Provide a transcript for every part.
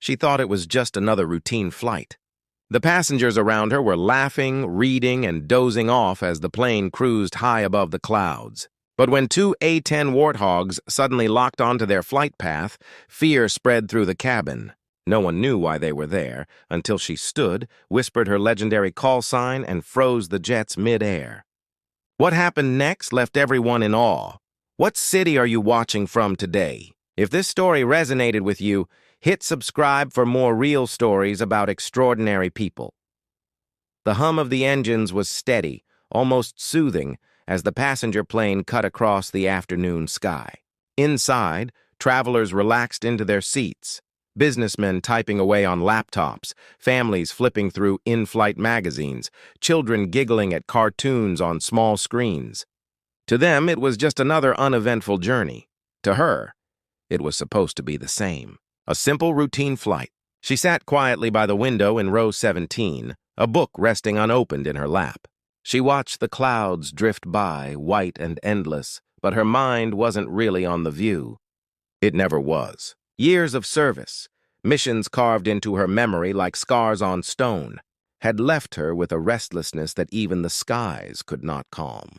She thought it was just another routine flight. The passengers around her were laughing, reading, and dozing off as the plane cruised high above the clouds. But when two A-10 Warthogs suddenly locked onto their flight path, fear spread through the cabin. No one knew why they were there until she stood, whispered her legendary call sign, and froze the jets mid-air. What happened next left everyone in awe. What city are you watching from today? If this story resonated with you, hit subscribe for more real stories about extraordinary people. The hum of the engines was steady, almost soothing, as the passenger plane cut across the afternoon sky. Inside, travelers relaxed into their seats, businessmen typing away on laptops, families flipping through in-flight magazines, children giggling at cartoons on small screens. To them, it was just another uneventful journey. To her, it was supposed to be the same. A simple routine flight. She sat quietly by the window in row 17, a book resting unopened in her lap. She watched the clouds drift by, white and endless, but her mind wasn't really on the view. It never was. Years of service, missions carved into her memory like scars on stone, had left her with a restlessness that even the skies could not calm.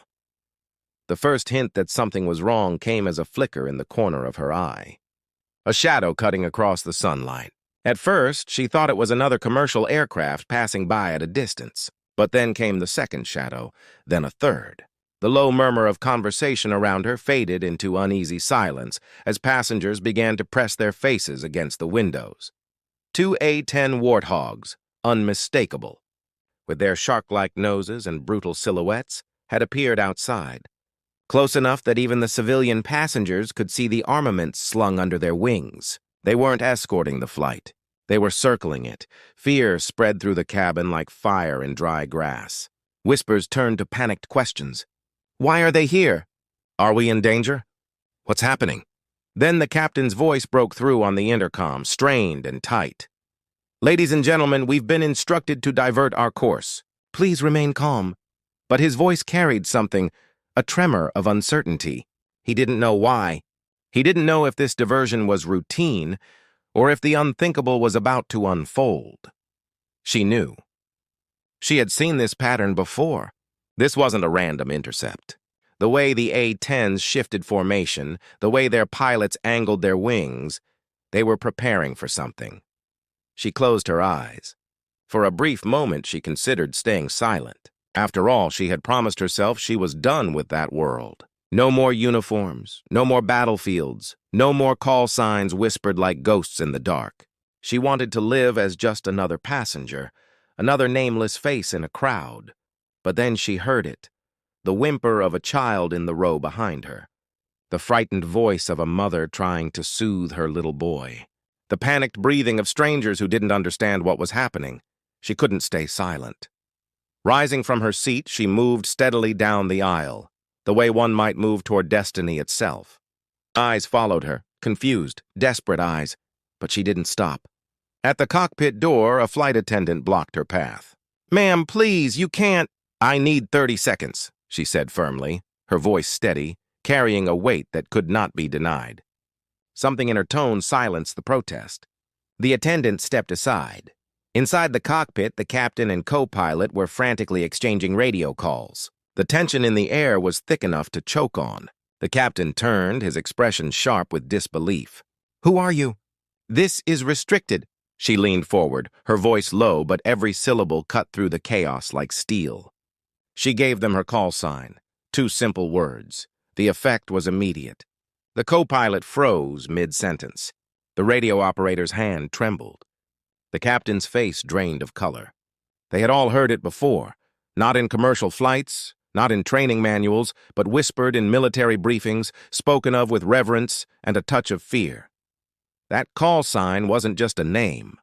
The first hint that something was wrong came as a flicker in the corner of her eye. A shadow cutting across the sunlight. At first, she thought it was another commercial aircraft passing by at a distance. But then came the second shadow, then a third. The low murmur of conversation around her faded into uneasy silence as passengers began to press their faces against the windows. Two A-10 Warthogs, unmistakable, with their shark-like noses and brutal silhouettes, had appeared outside. Close enough that even the civilian passengers could see the armaments slung under their wings. They weren't escorting the flight. They were circling it. Fear spread through the cabin like fire in dry grass. Whispers turned to panicked questions. Why are they here? Are we in danger? What's happening? Then the captain's voice broke through on the intercom, strained and tight. Ladies and gentlemen, we've been instructed to divert our course. Please remain calm. But his voice carried something, a tremor of uncertainty. He didn't know why. He didn't know if this diversion was routine or if the unthinkable was about to unfold. She knew. She had seen this pattern before. This wasn't a random intercept. The way the A-10s shifted formation, the way their pilots angled their wings, they were preparing for something. She closed her eyes. For a brief moment, she considered staying silent. After all, she had promised herself she was done with that world. No more uniforms, no more battlefields, no more call signs whispered like ghosts in the dark. She wanted to live as just another passenger, another nameless face in a crowd. But then she heard it, the whimper of a child in the row behind her, the frightened voice of a mother trying to soothe her little boy, the panicked breathing of strangers who didn't understand what was happening. She couldn't stay silent. Rising from her seat, she moved steadily down the aisle, the way one might move toward destiny itself. Eyes followed her, confused, desperate eyes, but she didn't stop. At the cockpit door, a flight attendant blocked her path. "Ma'am, please, you can't—" "I need 30 seconds, she said firmly, her voice steady, carrying a weight that could not be denied. Something in her tone silenced the protest. The attendant stepped aside. Inside the cockpit, the captain and co-pilot were frantically exchanging radio calls. The tension in the air was thick enough to choke on. The captain turned, his expression sharp with disbelief. "Who are you?" "This is restricted." She leaned forward, her voice low, but every syllable cut through the chaos like steel. She gave them her call sign. 2 simple words. The effect was immediate. The co-pilot froze mid-sentence. The radio operator's hand trembled. The captain's face drained of color. They had all heard it before, not in commercial flights, not in training manuals, but whispered in military briefings, spoken of with reverence and a touch of fear. That call sign wasn't just a name.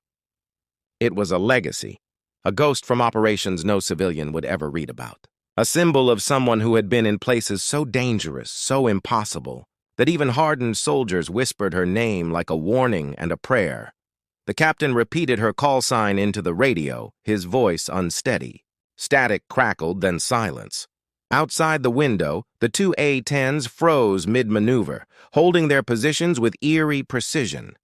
It was a legacy, a ghost from operations no civilian would ever read about. A symbol of someone who had been in places so dangerous, so impossible, that even hardened soldiers whispered her name like a warning and a prayer. The captain repeated her call sign into the radio, his voice unsteady. Static crackled, then silence. Outside the window, the 2 A-10s froze mid-maneuver, holding their positions with eerie precision.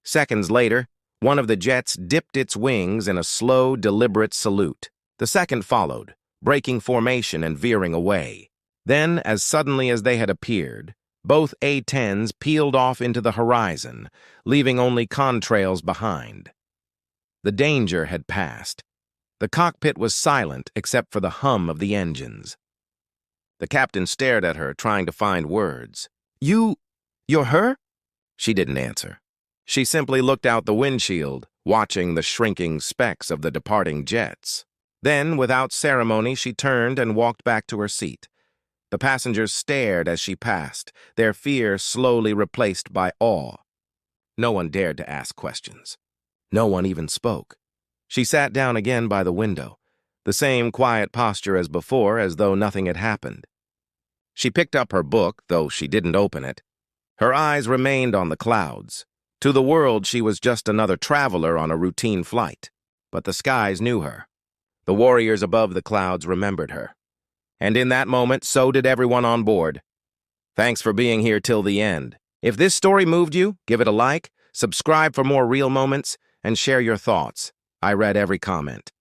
Seconds later, One of the jets dipped its wings in a slow, deliberate salute. The second followed, breaking formation and veering away. Then, as suddenly as they had appeared, both A-10s peeled off into the horizon, leaving only contrails behind. The danger had passed. The cockpit was silent except for the hum of the engines. The captain stared at her, trying to find words. You're her?" She didn't answer. She simply looked out the windshield, watching the shrinking specks of the departing jets. Then, without ceremony, she turned and walked back to her seat. The passengers stared as she passed, their fear slowly replaced by awe. No one dared to ask questions. No one even spoke. She sat down again by the window, the same quiet posture as before, as though nothing had happened. She picked up her book, though she didn't open it. Her eyes remained on the clouds. To the world, she was just another traveler on a routine flight. But the skies knew her. The warriors above the clouds remembered her. And in that moment, so did everyone on board. Thanks for being here till the end. If this story moved you, give it a like, subscribe for more real moments, and share your thoughts. I read every comment.